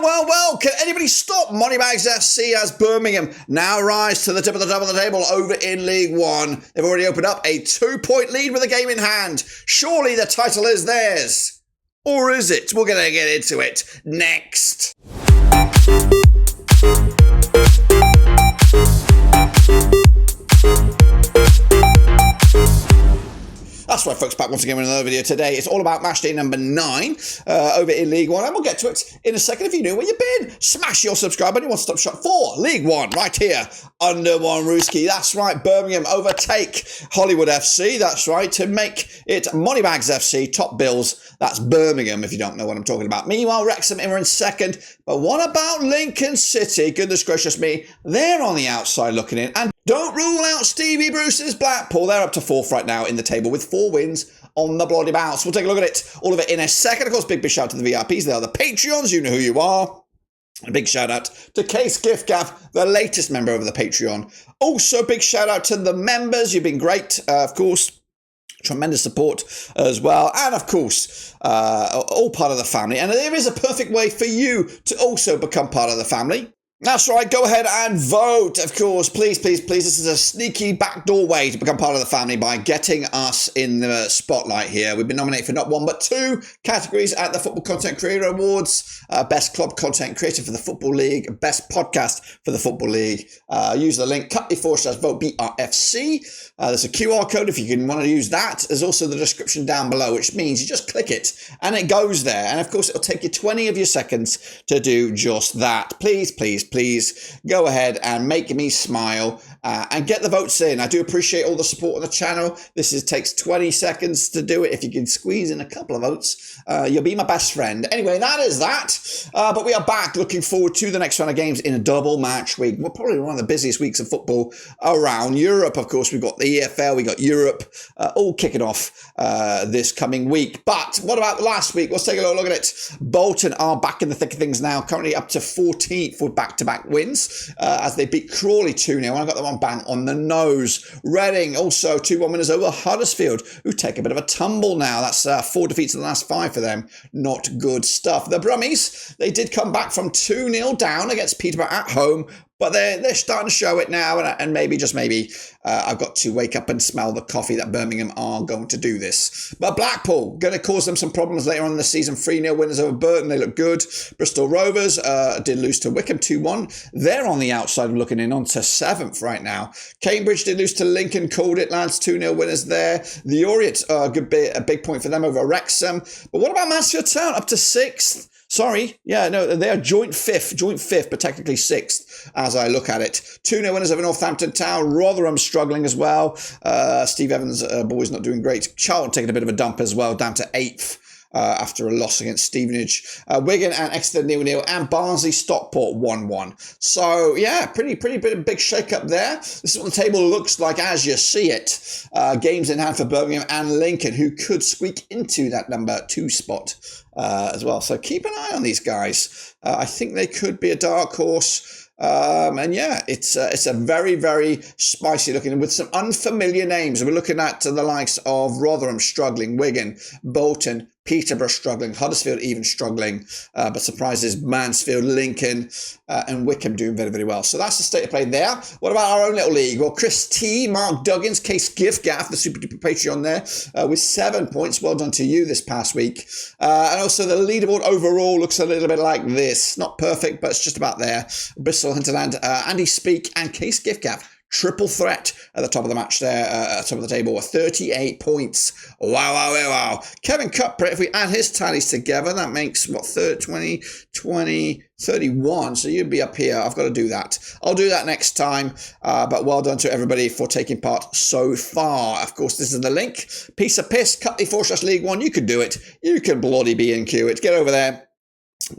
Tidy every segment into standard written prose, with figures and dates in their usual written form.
Well, can anybody stop Moneybags FC as Birmingham now rise to the top of the table over in League One? They've already opened up a 2-point lead with a game in hand. Surely the title is theirs. Or is it? We're going to get into it next. That's right, folks, back once again with another video today. It's all about Matchday number 9 over in League One, and we'll get to it in a second. If you know where you've been, smash your subscribe button. You want to stop shop for League One right here under one Rooski. That's right, Birmingham overtake Hollywood FC. That's right, to make it Moneybags FC, top bills. That's Birmingham, if you don't know what I'm talking about. Meanwhile, Wrexham are in second. But what about Lincoln City? Goodness gracious me, they're on the outside looking in. And don't rule out Stevie Bruce's Blackpool. They're up to 4th right now in the table with 4 wins on the bloody bounce. We'll take a look at it, all of it in a second. Of course, big shout out to the VIPs. They are the Patreons. You know who you are. A big shout out to Case Gift Gaff, the latest member of the Patreon. Also, big shout out to the members. You've been great, of course. Tremendous support as well. And of course, all part of the family. And there is a perfect way for you to also become part of the family. That's right, go ahead and vote, of course. Please. This is a sneaky backdoor way to become part of the family by getting us in the spotlight here. We've been nominated for not 1 but 2 categories at the Football Content Creator Awards. Best Club Content Creator for the Football League, Best Podcast for the Football League. Use the link cut.me/vote BRFC. There's a QR code if you can want to use that. There's also the description down below, which means you just click it and it goes there. And of course, it'll take you 20 of your seconds to do just that. Please go ahead and make me smile and get the votes in. I do appreciate all the support on the channel. This takes 20 seconds to do it. If you can squeeze in a couple of votes, you'll be my best friend. Anyway, that is that. But we are back looking forward to the next round of games in a double match week. We're probably one of the busiest weeks of football around Europe. Of course, we've got the EFL, we got Europe, all kicking off this coming week. But what about last week? Let's take a look at it. Bolton are back in the thick of things now, currently up to 14th for back-to-back wins as they beat Crawley 2-0. I got that one bang on the nose. Reading also 2-1 winners over Huddersfield, who take a bit of a tumble now. That's 4 defeats in the last 5 for them. Not good stuff. The Brummies, they did come back from 2-0 down against Peterborough at home, but they're starting to show it now, and maybe, just maybe, I've got to wake up and smell the coffee that Birmingham are going to do this. But Blackpool, going to cause them some problems later on in the season. 3-0 winners over Burton, they look good. Bristol Rovers did lose to Wycombe 2-1. They're on the outside looking in on to 7th right now. Cambridge did lose to Lincoln, called it, lads, 2-0 winners there. The Orient, a big point for them over Wrexham. But what about Mansfield Town, up to 6th? Sorry, yeah, no, they are joint fifth, but technically 6th as I look at it. 2-0 winners over Northampton Town. Rotherham struggling as well. Steve Evans' boys not doing great. Charlton taking a bit of a dump as well, down to 8th. After a loss against Stevenage. Wigan and Exeter 0-0, and Barnsley Stockport 1-1. So yeah, pretty big shake up there. This is what the table looks like as you see it. Games in hand for Birmingham and Lincoln, who could squeak into that number 2 spot as well. So keep an eye on these guys. I think they could be a dark horse. And yeah, it's a very spicy looking, with some unfamiliar names. We're looking at the likes of Rotherham struggling, Wigan, Bolton, Peterborough struggling, Huddersfield even struggling, but surprises Mansfield, Lincoln, and Wycombe doing very well. So that's the state of play there. What about our own little league? Well, Chris T, Mark Duggins, Case Gift Gaff, the super duper Patreon there, with 7 points. Well done to you this past week. And also the leaderboard overall looks a little bit like this. Not perfect, but it's just about there. Bristol, Hinterland, Andy Speak, and Case Gift Gaff. Triple threat at the top of the match there, top of the table, 38 points. Wow. Kevin Cutprit, if we add his tallies together, that makes, what, 20, 31. So you'd be up here. I've got to do that. I'll do that next time. But well done to everybody for taking part so far. Of course, this is the link. Piece of piss, cut.me/League One. You can do it. You can bloody B&Q it. Get over there.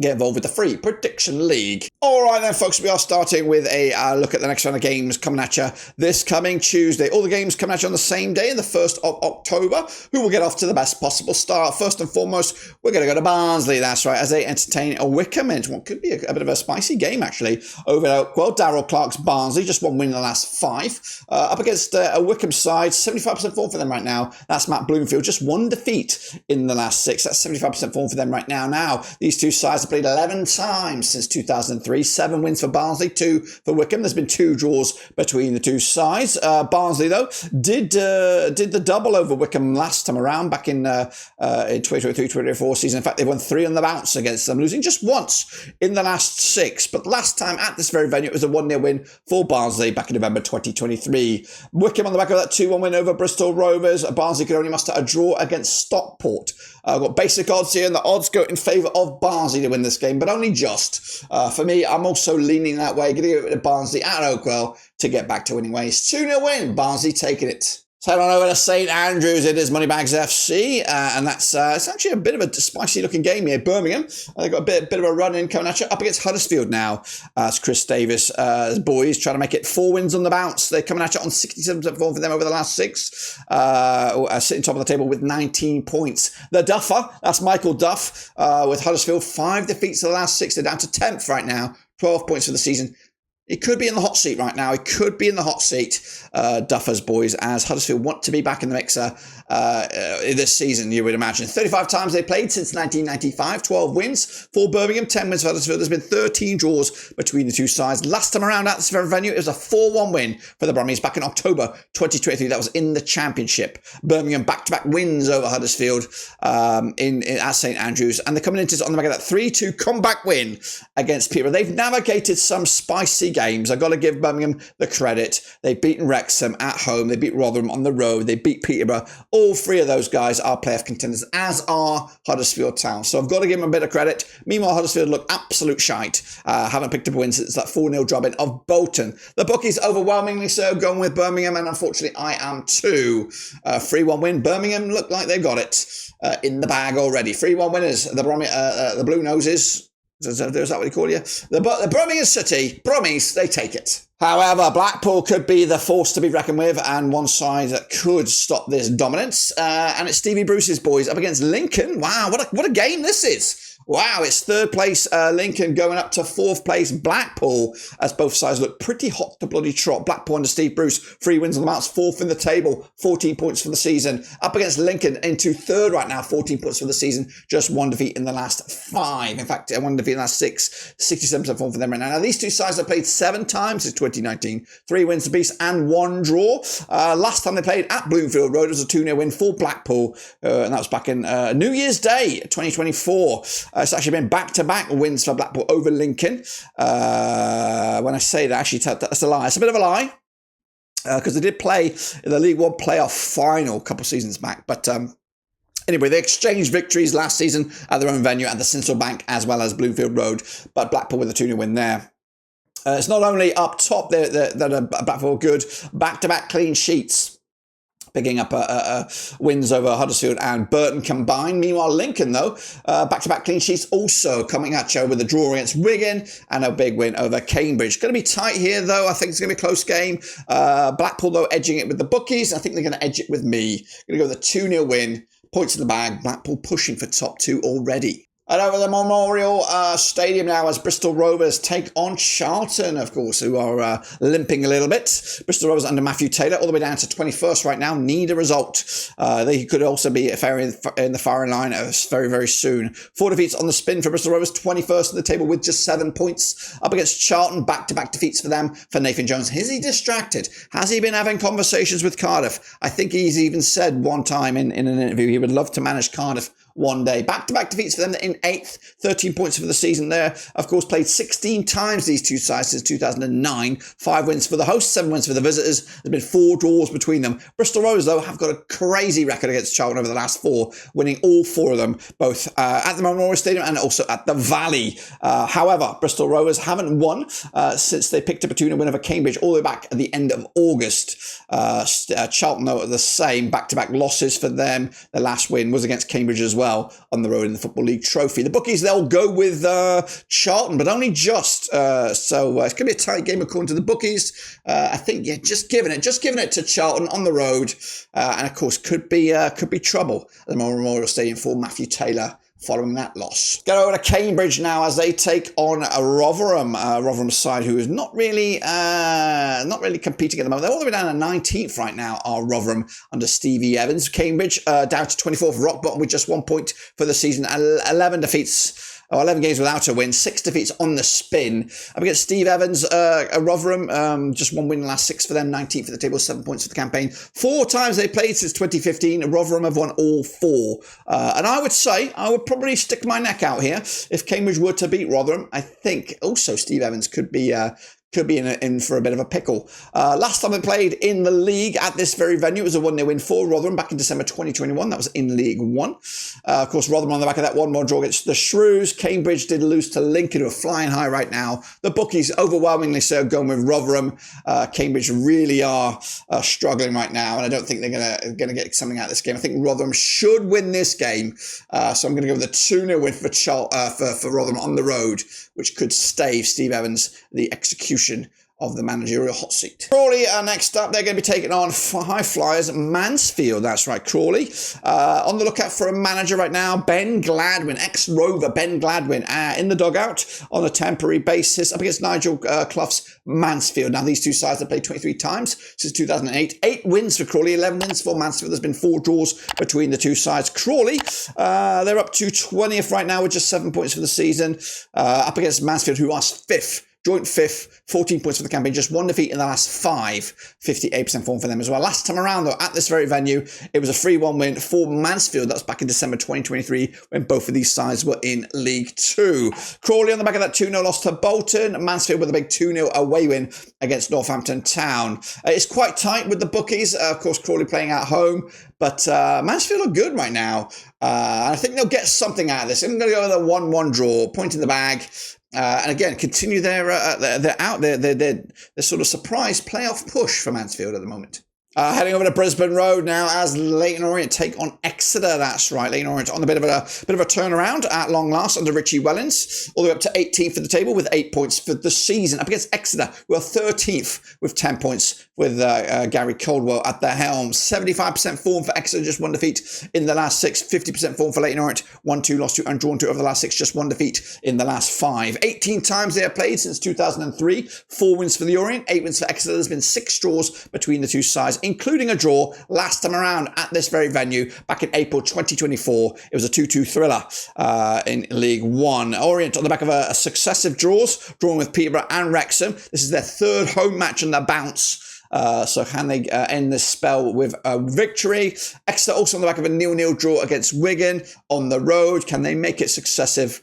Get involved with the free prediction league. All right then, folks, we are starting with a look at the next round of games coming at you this coming Tuesday. All the games coming at you on the same day, the 1st of October. Who will get off to the best possible start? First and foremost, we're going to go to Barnsley. That's right, as they entertain a Wycombe in what could be a bit of a spicy game, actually. Over, Darryl Clark's Barnsley, just 1 win in the last 5. Up against a Wycombe side, 75% form for them right now. That's Matt Bloomfield, just 1 defeat in the last 6. That's 75% form for them right now. Now, these two sides sides have played 11 times since 2003. 7 wins for Barnsley, 2 for Wycombe. There's been 2 draws between the two sides. Barnsley, though, did the double over Wycombe last time around, back in 2023-2024 season. In fact, they won 3 on the bounce against them, losing just once in the last 6. But last time at this very venue, it was a 1-0 win for Barnsley back in November 2023. Wycombe on the back of that 2-1 win over Bristol Rovers. Barnsley could only muster a draw against Stockport. I've got basic odds here, and the odds go in favour of Barnsley to win this game, but only just. For me, I'm also leaning that way. Going to give it to Barnsley at Oakwell to get back to winning ways. 2-0 win, Barnsley taking it. So head on over to St Andrews. It is Moneybags FC, and that's it's actually a bit of a spicy looking game here. Birmingham, they've got a bit of a run in coming at you, up against Huddersfield now. It's Chris Davis' boys trying to make it 4 wins on the bounce. They're coming at you on 67% form for them over the last 6, sitting top of the table with 19 points. The Duffer, that's Michael Duff, with Huddersfield, 5 defeats in the last 6. They're down to 10th right now, 12 points for the season. He could be in the hot seat right now. He could be in the hot seat, Duffer's boys, as Huddersfield want to be back in the mixer this season, you would imagine. 35 times they played since 1995, 12 wins for Birmingham, 10 wins for Huddersfield. There's been 13 draws between the two sides. Last time around at this very venue, it was a 4-1 win for the Brummies back in October 2023. That was in the Championship. Birmingham back-to-back wins over Huddersfield at St Andrews. And they're coming into on the back of that 3-2 comeback win against Peterborough. They've navigated some spicy games. I've got to give Birmingham the credit. They've beaten Wrexham at home. They beat Rotherham on the road. They beat Peterborough. All 3 of those guys are playoff contenders, as are Huddersfield Town. So I've got to give them a bit of credit. Meanwhile, Huddersfield look absolute shite. Haven't picked up a win since that 4-0 drubbing of Bolton. The bookies overwhelmingly so going with Birmingham, and unfortunately I am too. 3-1 win. Birmingham look like they've got it in the bag already. 3-1 winners. The Blue Noses. Is that what you call you? The Birmingham City, Brummies, they take it. However, Blackpool could be the force to be reckoned with, and one side that could stop this dominance. And it's Stevie Bruce's boys up against Lincoln. Wow, what a game this is. Wow, it's 3rd place Lincoln going up to 4th place Blackpool, as both sides look pretty hot to bloody trot. Blackpool under Steve Bruce, 3 wins on the bounce, 4th in the table, 14 points for the season. Up against Lincoln into 3rd right now, 14 points for the season, just 1 defeat in the last 5. In fact, 1 defeat in the last 6, 67% form for them right now. Now, these two sides have played 7 times since 2019, 3 wins apiece and 1 draw. Last time they played at Bloomfield Road, it was a 2-0 win for Blackpool, and that was back in New Year's Day 2024. It's actually been back-to-back wins for Blackpool over Lincoln. When I say that, actually, that's a lie. It's a bit of a lie, because they did play in the League One playoff final a couple of seasons back. But anyway, they exchanged victories last season at their own venue at the Sinsel Bank as well as Bloomfield Road. But Blackpool with a 2-0 win there. It's not only up top that Blackpool good, back-to-back clean sheets, picking up wins over Huddersfield and Burton combined. Meanwhile, Lincoln, though, back-to-back clean sheets also coming at you with a draw against Wigan and a big win over Cambridge. Going to be tight here, though. I think it's going to be a close game. Blackpool, though, edging it with the bookies. I think they're going to edge it with me. Going to go with a 2-0 win. Points in the bag. Blackpool pushing for top 2 already. And over the Memorial Stadium now as Bristol Rovers take on Charlton, of course, who are limping a little bit. Bristol Rovers under Matthew Taylor, all the way down to 21st right now, need a result. They could also be in the firing line very, very soon. 4 defeats on the spin for Bristol Rovers, 21st in the table with just 7 points. Up against Charlton, back-to-back defeats for them, for Nathan Jones. Is he distracted? Has he been having conversations with Cardiff? I think he's even said one time in an interview he would love to manage Cardiff one day. Back-to-back defeats for them in 8th, 13 points for the season there. Of course, played 16 times these two sides since 2009. 5 wins for the hosts, 7 wins for the visitors. There's been 4 draws between them. Bristol Rovers, though, have got a crazy record against Charlton over the last 4, winning all 4 of them, both at the Memorial Stadium and also at the Valley. However, Bristol Rovers haven't won since they picked up a 2-0 win over Cambridge all the way back at the end of August. Charlton, though, are the same. Back-to-back losses for them. The last win was against Cambridge as well, on the road in the Football League Trophy. The bookies, they'll go with Charlton, but only just. So it's going to be a tight game according to the bookies. I think, just giving it to Charlton on the road, and of course could be trouble at the Memorial Stadium for Matthew Taylor following that loss. Go over to Cambridge now as they take on a Rotherham side who is not really competing at the moment. They're all the way down to 19th right now, are Rotherham under Stevie Evans. Cambridge down to 24th, rock bottom with just 1 point for the season, 11 defeats 11 games without a win, 6 defeats on the spin. Up against Steve Evans, Rotherham, just 1 win in the last 6 for them, 19th for the table, 7 points for the campaign. 4 times they played since 2015. Rotherham have won all 4. And I would say, I would probably stick my neck out here if Cambridge were to beat Rotherham. I think also Steve Evans could be in for a bit of a pickle. Last time they played in the league at this very venue, it was a 1-0 win for Rotherham back in December 2021. That was in League One. Of course, Rotherham on the back of that 1-1 draw against the Shrews. Cambridge did lose to Lincoln, who are flying high right now. The bookies overwhelmingly so going with Rotherham. Cambridge really are struggling right now, and I don't think they're going to get something out of this game. I think Rotherham should win this game, so I'm going to go with a 2-0 win for Rotherham on the road, which could stave Steve Evans the execution of the managerial hot seat. Crawley are next up. They're going to be taking on high flyers Mansfield. That's right, Crawley. On the lookout for a manager right now, Ben Gladwin, ex-Rover Ben Gladwin, in the dugout on a temporary basis up against Nigel Clough's Mansfield. Now, these two sides have played 23 times since 2008. 8 wins for Crawley, 11 wins for Mansfield. There's been 4 draws between the two sides. Crawley, they're up to 20th right now with just 7 points for the season. Up against Mansfield, who are 5th. Joint 5th, 14 points for the campaign, just 1 defeat in the last 5, 58% form for them as well. Last time around, though, at this very venue, it was a 3-1 win for Mansfield. That was back in December 2023 when both of these sides were in League 2. Crawley on the back of that 2-0 loss to Bolton. Mansfield with a big 2-0 away win against Northampton Town. It's quite tight with the bookies. Of course, Crawley playing at home, but Mansfield are good right now. I think they'll get something out of this. I'm going to go with a 1-1 draw, point in the bag. And again, continue their sort of surprise playoff push for Mansfield at the moment. Heading over to Brisbane Road now as Leyton Orient take on Exeter. That's right, Leyton Orient on a bit of a turnaround at long last under Richie Wellens, all the way up to 18th for the table with 8 points for the season. Up against Exeter, who are 13th with 10 points with Gary Caldwell at the helm. 75% form for Exeter, just 1 defeat in the last 6. 50% form for Leyton Orient, 1-2 lost to and drawn to over the last 6, just 1 defeat in the last 5. 18 times they have played since 2003. 4 wins for the Orient, 8 wins for Exeter. There's been 6 draws between the two sides, including a draw last time around at this very venue back in April 2024. It was a 2-2 thriller in League One. Orient on the back of a successive draws, drawn with Peterborough and Wrexham. This is their 3rd home match on the bounce. So can they end this spell with a victory? Exeter also on the back of a 0-0 draw against Wigan on the road. Can they make it successive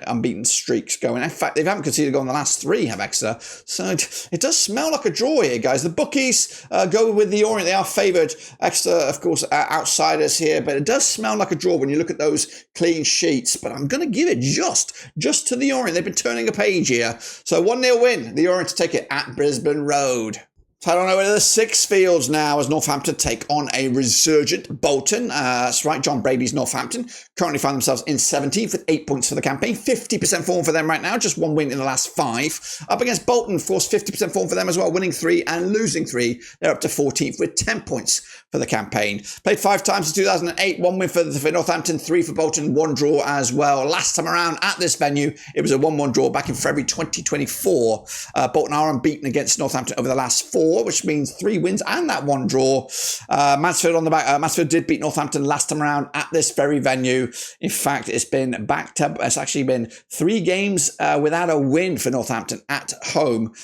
unbeaten streaks going? In fact, they haven't conceded a goal in the last 3, have Exeter. So it does smell like a draw here, guys. The bookies go with the Orient. They are favoured. Exeter, of course, are outsiders here, but it does smell like a draw when you look at those clean sheets. But I'm going to give it just to the Orient. They've been turning a page here. So 1-0 win. The Orient to take it at Brisbane Road. Head on over to the Six Fields now as Northampton take on a resurgent Bolton. That's right, John Brady's Northampton currently find themselves in 17th with 8 points for the campaign. 50% form for them right now, just 1 win in the last 5. Up against Bolton, of course, 50% form for them as well, winning 3 and losing 3. They're up to 14th with 10 points for the campaign. Played 5 times in 2008, 1 win for Northampton, 3 for Bolton, 1 draw as well. Last time around at this venue, it was a 1-1 draw back in February 2024. Bolton are unbeaten against Northampton over the last 4, which means 3 wins and that 1 draw. Mansfield on the back. Mansfield did beat Northampton last time around at this very venue. In fact, it's actually been 3 games without a win for Northampton at home,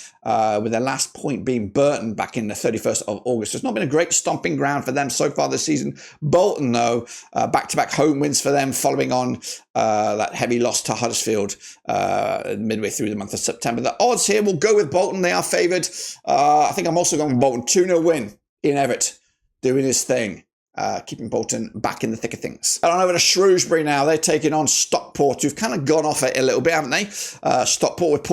with their last point being Burton back in the 31st of August. So it's not been a great stomping ground for them so far this season. Bolton, though, back-to-back home wins for them following on that heavy loss to Huddersfield midway through the month of September. The odds here will go with Bolton. They are favoured. I think I'm also going with Bolton. 2-0 win in Everett, doing his thing. Keeping Bolton back in the thick of things. And on over to Shrewsbury now. They're taking on Stockport, who've kind of gone off it a little bit, haven't they? Stockport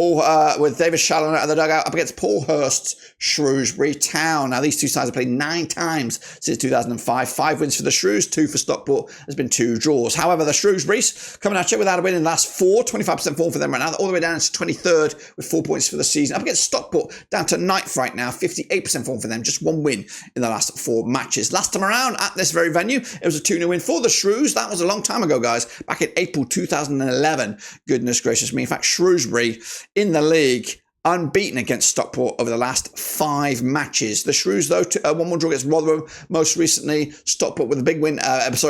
with David Challoner at the dugout up against Paul Hurst's Shrewsbury Town. Now, these two sides have played 9 times since 2005. 5 wins for the Shrews, 2 for Stockport. There's been 2 draws. However, the Shrewsburys coming at you without a win in the last 4. 25% form for them right now. All the way down to 23rd with 4 points for the season. Up against Stockport, down to 9th right now. 58% form for them. Just 1 win in the last 4 matches. Last time around at this very venue, it was a 2-0 win for the Shrews. That was a long time ago, guys. Back in April 2011. Goodness gracious me. In fact, Shrewsbury in the league unbeaten against Stockport over the last 5 matches. The Shrews, though, 1-1 draw against Rotherham most recently. Stockport with a big win,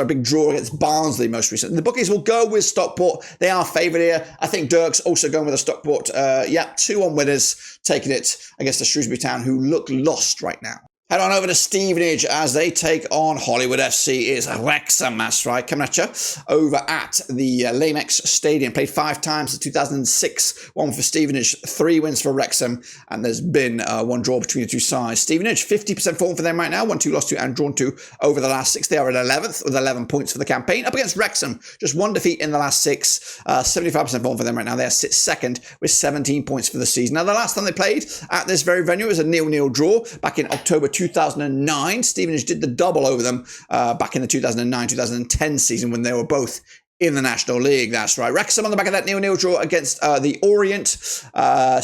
big draw against Barnsley most recently. The bookies will go with Stockport. They are favoured here. I think Dirk's also going with a Stockport. 2-1 winners, taking it against the Shrewsbury Town, who look lost right now. Head on over to Stevenage as they take on Hollywood FC. It's Wrexham, that's right, coming at you over at the Lamex Stadium. Played 5 times since 2006. 1 for Stevenage, 3 wins for Wrexham, and there's been 1 draw between the 2 sides. Stevenage, 50% form for them right now. 1-2 lost to and drawn to over the last 6. They are at 11th with 11 points for the campaign. Up against Wrexham, just 1 defeat in the last 6. 75% form for them right now. They are 2nd with 17 points for the season. Now, the last time they played at this very venue was a 0-0 draw back in October 2009. Stevenage did the double over them back in the 2009-2010 season when they were both in the National League. That's right. Wrexham on the back of that 0-0 draw against the Orient.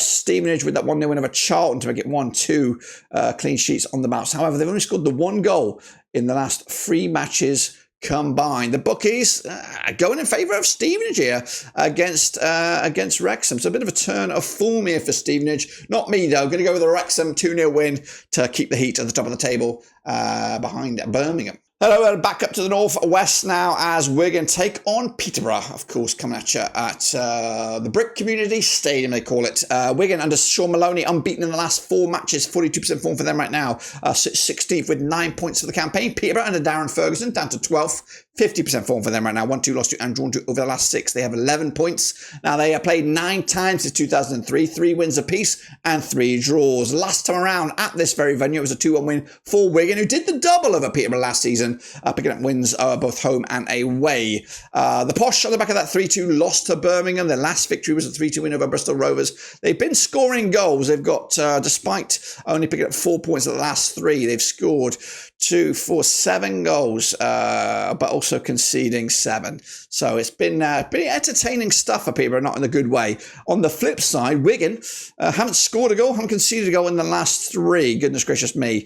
Stevenage with that 1-0 win over Charlton to make it 1-2 clean sheets on the bounce. However, they've only scored the 1 goal in the last 3 matches combined. The bookies going in favour of Stevenage here against Wrexham. So a bit of a turn of form here for Stevenage. Not me though. Going to go with a Wrexham 2-0 win to keep the heat at the top of the table behind Birmingham. Hello, back up to the northwest now as Wigan take on Peterborough, of course, coming at you at the Brick Community Stadium, they call it. Wigan under Sean Maloney, unbeaten in the last 4 matches, 42% form for them right now. 16th with 9 points for the campaign. Peterborough under Darren Ferguson down to 12th. 50% form for them right now. 1-2 lost to and drawn to over the last 6. They have 11 points. Now, they have played 9 times since 2003, 3 wins apiece and 3 draws. Last time around at this very venue, it was a 2-1 win for Wigan, who did the double over Peterborough last season, picking up wins both home and away. The Posh on the back of that 3-2 loss to Birmingham. Their last victory was a 3-2 win over Bristol Rovers. They've been scoring goals. They've got, despite only picking up 4 points at the last 3, they've scored 2, 4, 7 goals, but also conceding 7. So it's been pretty entertaining stuff for Peterborough, not in a good way. On the flip side, Wigan haven't scored a goal, haven't conceded a goal in the last 3. Goodness gracious me.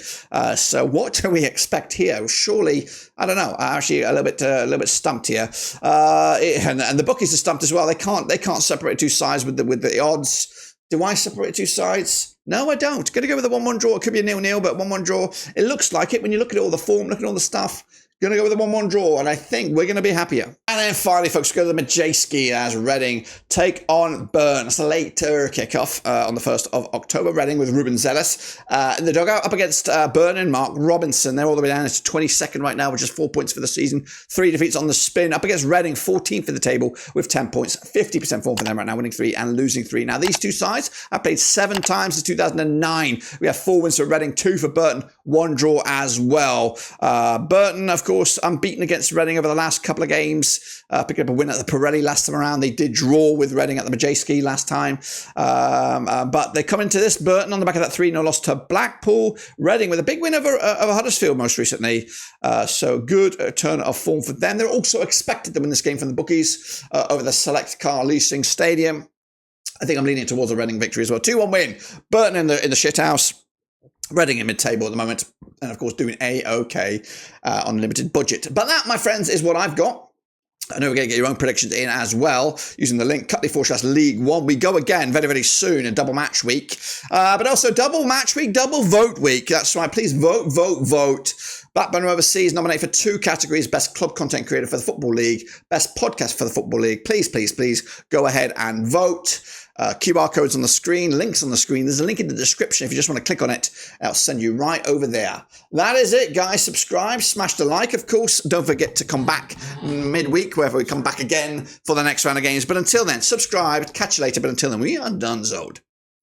So what do we expect here? Surely, I don't know. Actually, a little bit stumped here. And the bookies are stumped as well. They can't separate 2 sides with the odds. Do I separate 2 sides? No, I don't. Going to go with a 1-1 draw. It could be a 0-0, but 1-1 draw. It looks like it when you look at all the form, look at all the stuff. Going to go with a 1-1 draw, and I think we're going to be happier. And then finally, folks, go to the Matchday as Reading take on Burton. It's a later kickoff on the 1st of October. Reading with Ruben Zealous in the dugout up against Burton and Mark Robinson. They're all the way down to 22nd right now, which is 4 points for the season. 3 defeats on the spin. Up against Reading, 14th in the table with 10 points. 50% form for them right now, winning 3 and losing 3. Now, these 2 sides have played 7 times since 2009. We have 4 wins for Reading, 2 for Burton, 1 draw as well. Burton, of course, unbeaten against Reading over the last couple of games. Picked up a win at the Pirelli last time around. They did draw with Reading at the Matchday last time. But they come into this, Burton on the back of that 3-0 loss to Blackpool. Reading with a big win over Huddersfield most recently. So good turn of form for them. They're also expected to win this game from the bookies over the Select Car Leasing Stadium. I think I'm leaning towards a Reading victory as well. 2-1 win. Burton in the shithouse. Reading in mid-table at the moment. And, of course, doing A-OK on a limited budget. But that, my friends, is what I've got. I know we're going to get your own predictions in as well using the link Cutley/League 1. We go again very, very soon, a double match week. But also double match week, double vote week. That's right. Please vote, vote, vote. Blackburn Overseas nominated for 2 categories: Best Club Content Creator for the Football League, Best Podcast for the Football League. Please, please, please go ahead and vote. QR codes on the screen, links on the screen. There's a link in the description if you just want to click on it. I'll send you right over there. That is it, guys. Subscribe, smash the like, of course. Don't forget to come back midweek, wherever we come back again for the next round of games. But until then, subscribe. Catch you later. But until then, we are done-zoed.